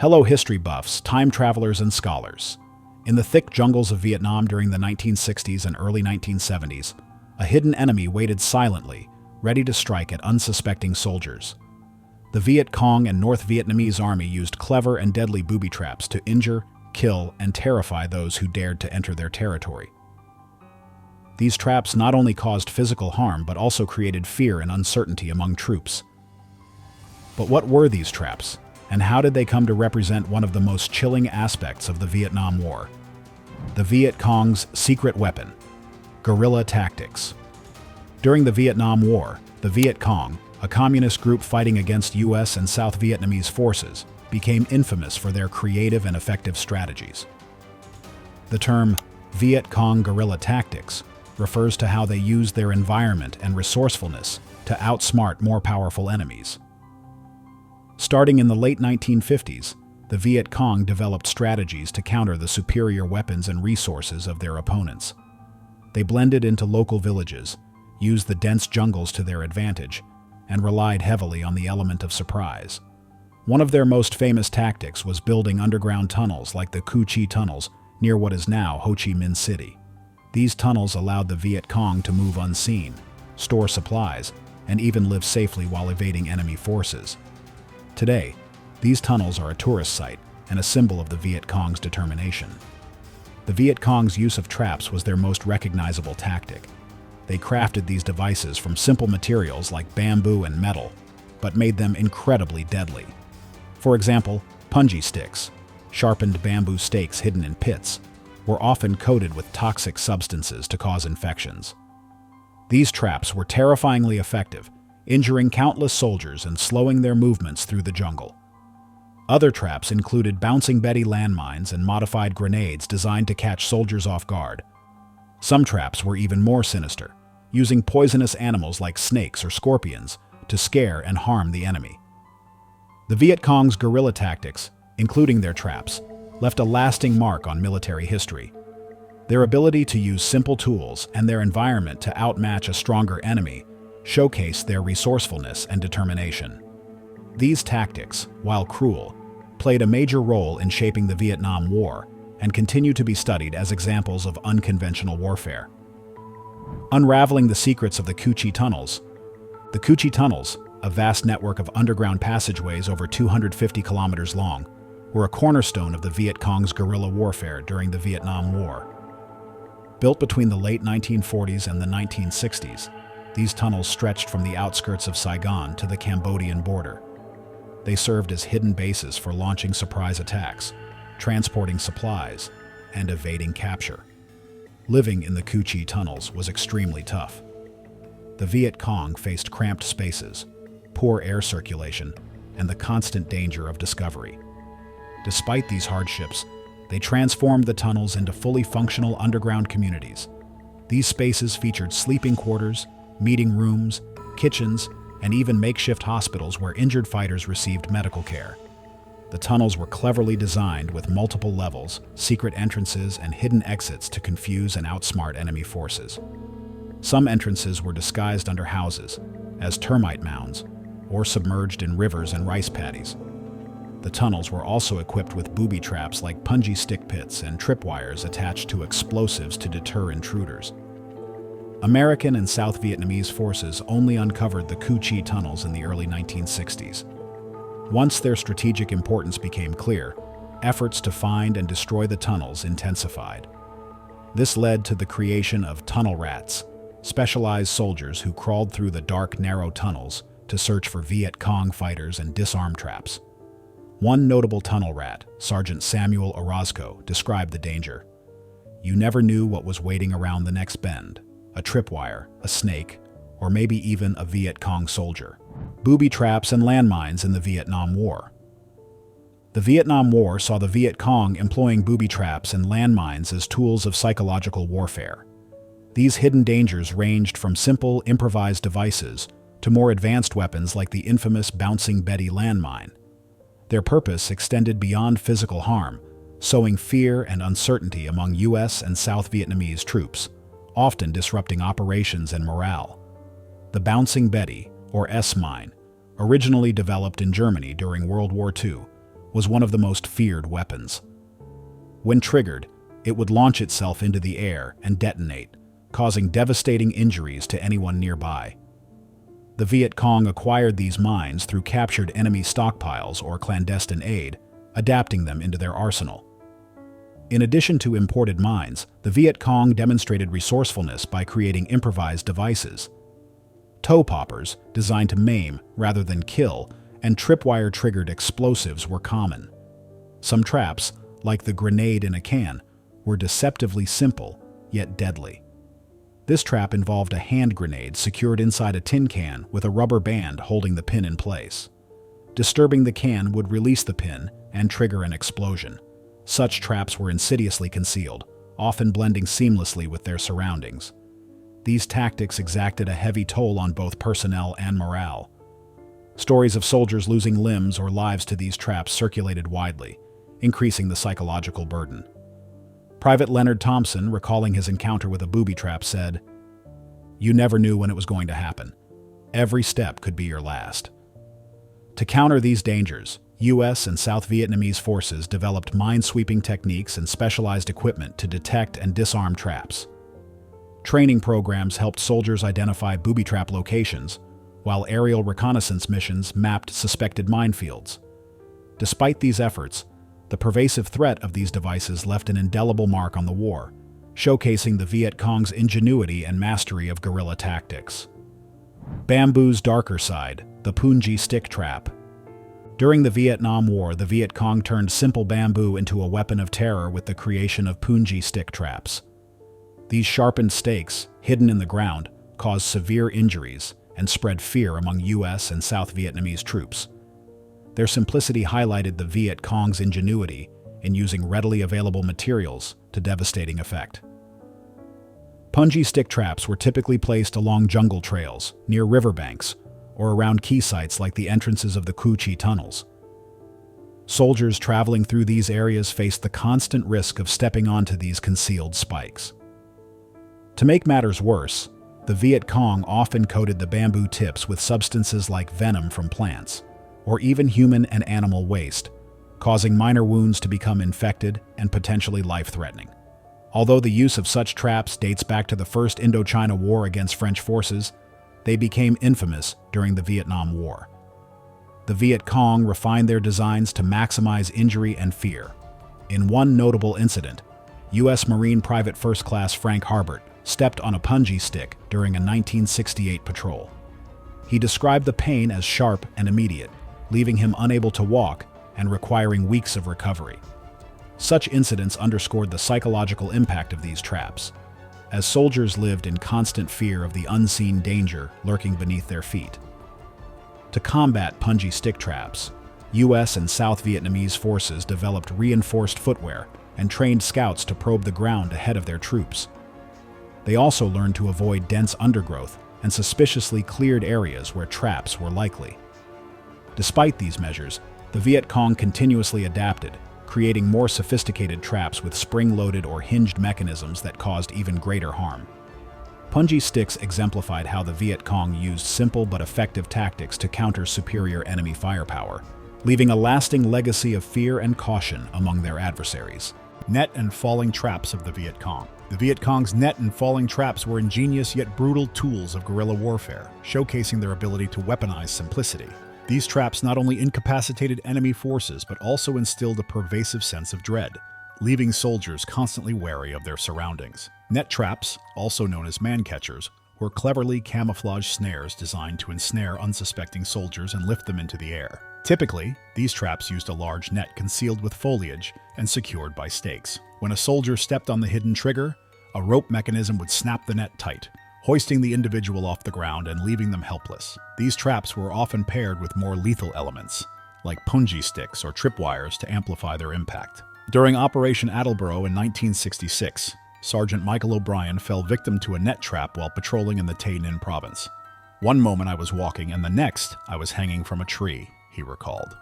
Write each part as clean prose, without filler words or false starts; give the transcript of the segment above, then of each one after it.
Hello history buffs, time travelers, and scholars. In the thick jungles of Vietnam during the 1960s and early 1970s, a hidden enemy waited silently, ready to strike at unsuspecting soldiers. The Viet Cong and North Vietnamese army used clever and deadly booby traps to injure, kill, and terrify those who dared to enter their territory. These traps not only caused physical harm but also created fear and uncertainty among troops. But what were these traps, and how did they come to represent one of the most chilling aspects of the Vietnam War? The Viet Cong's secret weapon: guerrilla tactics. During the Vietnam War, the Viet Cong, a communist group fighting against U.S. and South Vietnamese forces, became infamous for their creative and effective strategies. The term Viet Cong guerrilla tactics refers to how they used their environment and resourcefulness to outsmart more powerful enemies. Starting in the late 1950s, the Viet Cong developed strategies to counter the superior weapons and resources of their opponents. They blended into local villages, used the dense jungles to their advantage, and relied heavily on the element of surprise. One of their most famous tactics was building underground tunnels like the Cu Chi tunnels near what is now Ho Chi Minh City. These tunnels allowed the Viet Cong to move unseen, store supplies, and even live safely while evading enemy forces. Today, these tunnels are a tourist site and a symbol of the Viet Cong's determination. The Viet Cong's use of traps was their most recognizable tactic. They crafted these devices from simple materials like bamboo and metal, but made them incredibly deadly. For example, Punji sticks, sharpened bamboo stakes hidden in pits, were often coated with toxic substances to cause infections. These traps were terrifyingly effective, injuring countless soldiers and slowing their movements through the jungle. Other traps included bouncing Betty landmines and modified grenades designed to catch soldiers off guard. Some traps were even more sinister, using poisonous animals like snakes or scorpions to scare and harm the enemy. The Viet Cong's guerrilla tactics, including their traps, left a lasting mark on military history. Their ability to use simple tools and their environment to outmatch a stronger enemy showcased their resourcefulness and determination. These tactics, while cruel, played a major role in shaping the Vietnam War and continue to be studied as examples of unconventional warfare. Unraveling the secrets of the Cu Chi tunnels. The Cu Chi tunnels, a vast network of underground passageways over 250 kilometers long, were a cornerstone of the Viet Cong's guerrilla warfare during the Vietnam War. Built between the late 1940s and the 1960s, these tunnels stretched from the outskirts of Saigon to the Cambodian border. They served as hidden bases for launching surprise attacks, transporting supplies, and evading capture. Living in the Cu Chi tunnels was extremely tough. The Viet Cong faced cramped spaces, poor air circulation, and the constant danger of discovery. Despite these hardships, they transformed the tunnels into fully functional underground communities. These spaces featured sleeping quarters, meeting rooms, kitchens, and even makeshift hospitals where injured fighters received medical care. The tunnels were cleverly designed with multiple levels, secret entrances, and hidden exits to confuse and outsmart enemy forces. Some entrances were disguised under houses, as termite mounds, or submerged in rivers and rice paddies. The tunnels were also equipped with booby traps like Punji stick pits and tripwires attached to explosives to deter intruders. American and South Vietnamese forces only uncovered the Cu Chi tunnels in the early 1960s. Once their strategic importance became clear, efforts to find and destroy the tunnels intensified. This led to the creation of tunnel rats, specialized soldiers who crawled through the dark, narrow tunnels to search for Viet Cong fighters and disarm traps. One notable tunnel rat, Sergeant Samuel Orozco, described the danger. You never knew what was waiting around the next bend: a tripwire, a snake, or maybe even a Viet Cong soldier. Booby traps and landmines in the Vietnam War. The Vietnam War saw the Viet Cong employing booby traps and landmines as tools of psychological warfare. These hidden dangers ranged from simple, improvised devices to more advanced weapons like the infamous Bouncing Betty landmine. Their purpose extended beyond physical harm, sowing fear and uncertainty among U.S. and South Vietnamese troops, often disrupting operations and morale. The Bouncing Betty, or S-mine, originally developed in Germany during World War II, was one of the most feared weapons. When triggered, it would launch itself into the air and detonate, causing devastating injuries to anyone nearby. The Viet Cong acquired these mines through captured enemy stockpiles or clandestine aid, adapting them into their arsenal. In addition to imported mines, the Viet Cong demonstrated resourcefulness by creating improvised devices. Toe poppers, designed to maim rather than kill, and tripwire-triggered explosives were common. Some traps, like the grenade in a can, were deceptively simple, yet deadly. This trap involved a hand grenade secured inside a tin can with a rubber band holding the pin in place. Disturbing the can would release the pin and trigger an explosion. Such traps were insidiously concealed, often blending seamlessly with their surroundings. These tactics exacted a heavy toll on both personnel and morale. Stories of soldiers losing limbs or lives to these traps circulated widely, increasing the psychological burden. Private Leonard Thompson, recalling his encounter with a booby trap, said, "You never knew when it was going to happen. Every step could be your last." To counter these dangers, U.S. and South Vietnamese forces developed mine-sweeping techniques and specialized equipment to detect and disarm traps. Training programs helped soldiers identify booby trap locations, while aerial reconnaissance missions mapped suspected minefields. Despite these efforts, the pervasive threat of these devices left an indelible mark on the war, showcasing the Viet Cong's ingenuity and mastery of guerrilla tactics. Bamboo's darker side, the Punji stick trap. During the Vietnam War, the Viet Cong turned simple bamboo into a weapon of terror with the creation of Punji stick traps. These sharpened stakes, hidden in the ground, caused severe injuries and spread fear among U.S. and South Vietnamese troops. Their simplicity highlighted the Viet Cong's ingenuity in using readily available materials to devastating effect. Punji stick traps were typically placed along jungle trails, near riverbanks, or around key sites like the entrances of the Cu Chi tunnels. Soldiers traveling through these areas faced the constant risk of stepping onto these concealed spikes. To make matters worse, the Viet Cong often coated the bamboo tips with substances like venom from plants, or even human and animal waste, causing minor wounds to become infected and potentially life-threatening. Although the use of such traps dates back to the First Indochina War against French forces, they became infamous during the Vietnam War. The Viet Cong refined their designs to maximize injury and fear. In one notable incident, U.S. Marine Private First Class Frank Harbert stepped on a punji stick during a 1968 patrol. He described the pain as sharp and immediate, leaving him unable to walk and requiring weeks of recovery. Such incidents underscored the psychological impact of these traps, as soldiers lived in constant fear of the unseen danger lurking beneath their feet. To combat punji stick traps, U.S. and South Vietnamese forces developed reinforced footwear and trained scouts to probe the ground ahead of their troops. They also learned to avoid dense undergrowth and suspiciously cleared areas where traps were likely. Despite these measures, the Viet Cong continuously adapted, creating more sophisticated traps with spring-loaded or hinged mechanisms that caused even greater harm. Punji sticks exemplified how the Viet Cong used simple but effective tactics to counter superior enemy firepower, leaving a lasting legacy of fear and caution among their adversaries. Net and falling traps of the Viet Cong. The Viet Cong's net and falling traps were ingenious yet brutal tools of guerrilla warfare, showcasing their ability to weaponize simplicity. These traps not only incapacitated enemy forces, but also instilled a pervasive sense of dread, leaving soldiers constantly wary of their surroundings. Net traps, also known as man-catchers, were cleverly camouflaged snares designed to ensnare unsuspecting soldiers and lift them into the air. Typically, these traps used a large net concealed with foliage and secured by stakes. When a soldier stepped on the hidden trigger, a rope mechanism would snap the net tight, hoisting the individual off the ground and leaving them helpless. These traps were often paired with more lethal elements, like punji sticks or tripwires to amplify their impact. During Operation Attleboro in 1966, Sergeant Michael O'Brien fell victim to a net trap while patrolling in the Tay Ninh province. "One moment I was walking and the next I was hanging from a tree," he recalled.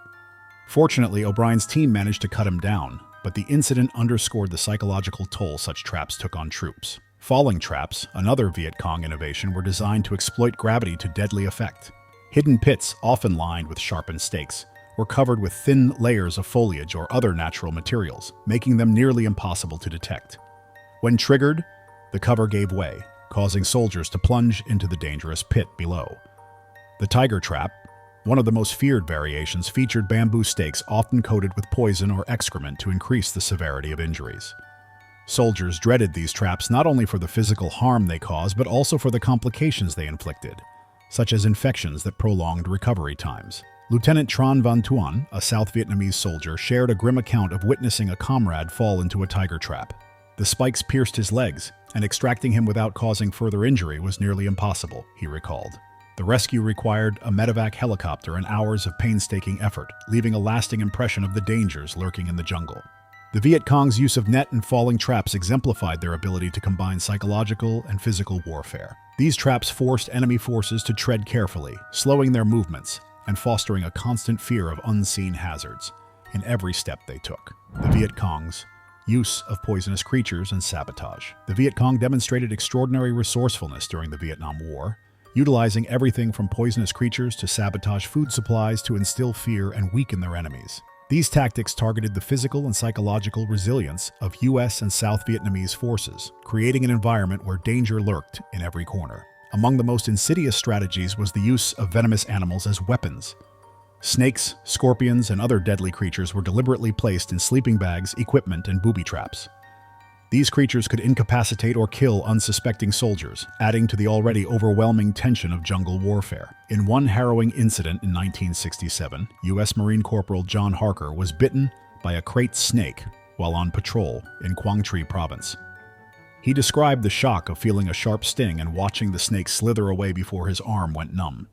Fortunately, O'Brien's team managed to cut him down, but the incident underscored the psychological toll such traps took on troops. Falling traps, another Viet Cong innovation, were designed to exploit gravity to deadly effect. Hidden pits, often lined with sharpened stakes, were covered with thin layers of foliage or other natural materials, making them nearly impossible to detect. When triggered, the cover gave way, causing soldiers to plunge into the dangerous pit below. The tiger trap, one of the most feared variations, featured bamboo stakes often coated with poison or excrement to increase the severity of injuries. Soldiers dreaded these traps not only for the physical harm they caused, but also for the complications they inflicted, such as infections that prolonged recovery times. Lieutenant Tran Van Tuan, a South Vietnamese soldier, shared a grim account of witnessing a comrade fall into a tiger trap. The spikes pierced his legs, and extracting him without causing further injury was nearly impossible, he recalled. The rescue required a medevac helicopter and hours of painstaking effort, leaving a lasting impression of the dangers lurking in the jungle. The Viet Cong's use of net and falling traps exemplified their ability to combine psychological and physical warfare. These traps forced enemy forces to tread carefully, slowing their movements and fostering a constant fear of unseen hazards in every step they took. The Viet Cong's use of poisonous creatures and sabotage. The Viet Cong demonstrated extraordinary resourcefulness during the Vietnam War, utilizing everything from poisonous creatures to sabotage food supplies to instill fear and weaken their enemies. These tactics targeted the physical and psychological resilience of U.S. and South Vietnamese forces, creating an environment where danger lurked in every corner. Among the most insidious strategies was the use of venomous animals as weapons. Snakes, scorpions, and other deadly creatures were deliberately placed in sleeping bags, equipment, and booby traps. These creatures could incapacitate or kill unsuspecting soldiers, adding to the already overwhelming tension of jungle warfare. In one harrowing incident in 1967, U.S. Marine Corporal John Harker was bitten by a crate snake while on patrol in Quang Tri Province. He described the shock of feeling a sharp sting and watching the snake slither away before his arm went numb.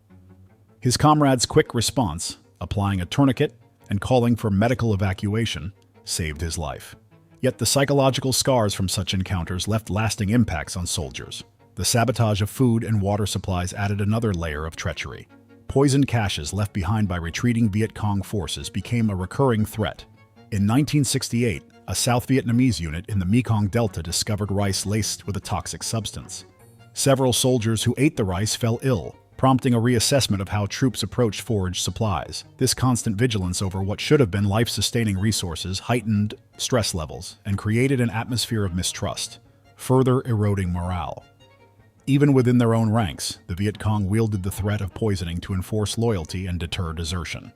His comrade's quick response, applying a tourniquet and calling for medical evacuation, saved his life. Yet the psychological scars from such encounters left lasting impacts on soldiers. The sabotage of food and water supplies added another layer of treachery. Poisoned caches left behind by retreating Viet Cong forces became a recurring threat. In 1968, a South Vietnamese unit in the Mekong Delta discovered rice laced with a toxic substance. Several soldiers who ate the rice fell ill, prompting a reassessment of how troops approached forage supplies. This constant vigilance over what should have been life-sustaining resources heightened stress levels and created an atmosphere of mistrust, further eroding morale. Even within their own ranks, the Viet Cong wielded the threat of poisoning to enforce loyalty and deter desertion.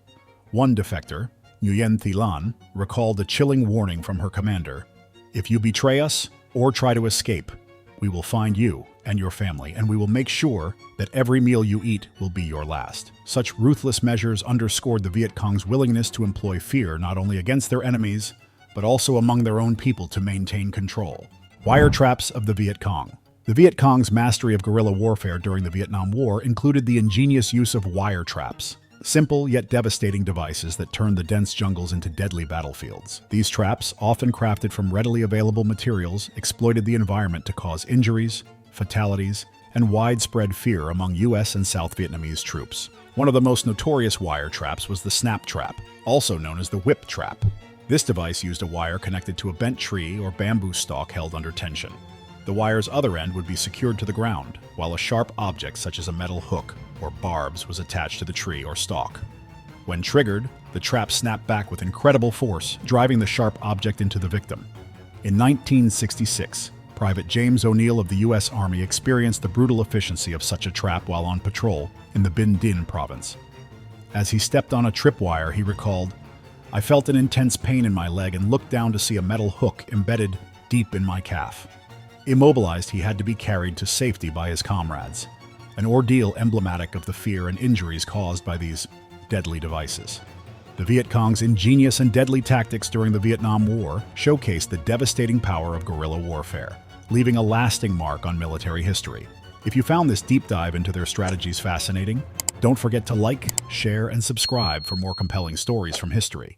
One defector, Nguyen Thi Lan, recalled a chilling warning from her commander: "If you betray us or try to escape, we will find you and your family, and we will make sure that every meal you eat will be your last." Such ruthless measures underscored the Viet Cong's willingness to employ fear not only against their enemies, but also among their own people to maintain control. Wiretraps of the Viet Cong. The Viet Cong's mastery of guerrilla warfare during the Vietnam War included the ingenious use of wiretraps, simple yet devastating devices that turned the dense jungles into deadly battlefields. These traps, often crafted from readily available materials, exploited the environment to cause injuries, fatalities, and widespread fear among U.S. and South Vietnamese troops. One of the most notorious wire traps was the snap trap, also known as the whip trap. This device used a wire connected to a bent tree or bamboo stalk held under tension. The wire's other end would be secured to the ground, while a sharp object such as a metal hook or barbs was attached to the tree or stalk. When triggered, the trap snapped back with incredible force, driving the sharp object into the victim. In 1966, Private James O'Neill of the U.S. Army experienced the brutal efficiency of such a trap while on patrol in the Binh Dinh province. As he stepped on a tripwire, he recalled, "I felt an intense pain in my leg and looked down to see a metal hook embedded deep in my calf." Immobilized, he had to be carried to safety by his comrades, an ordeal emblematic of the fear and injuries caused by these deadly devices. The Viet Cong's ingenious and deadly tactics during the Vietnam War showcased the devastating power of guerrilla warfare, leaving a lasting mark on military history. If you found this deep dive into their strategies fascinating, don't forget to like, share, and subscribe for more compelling stories from history.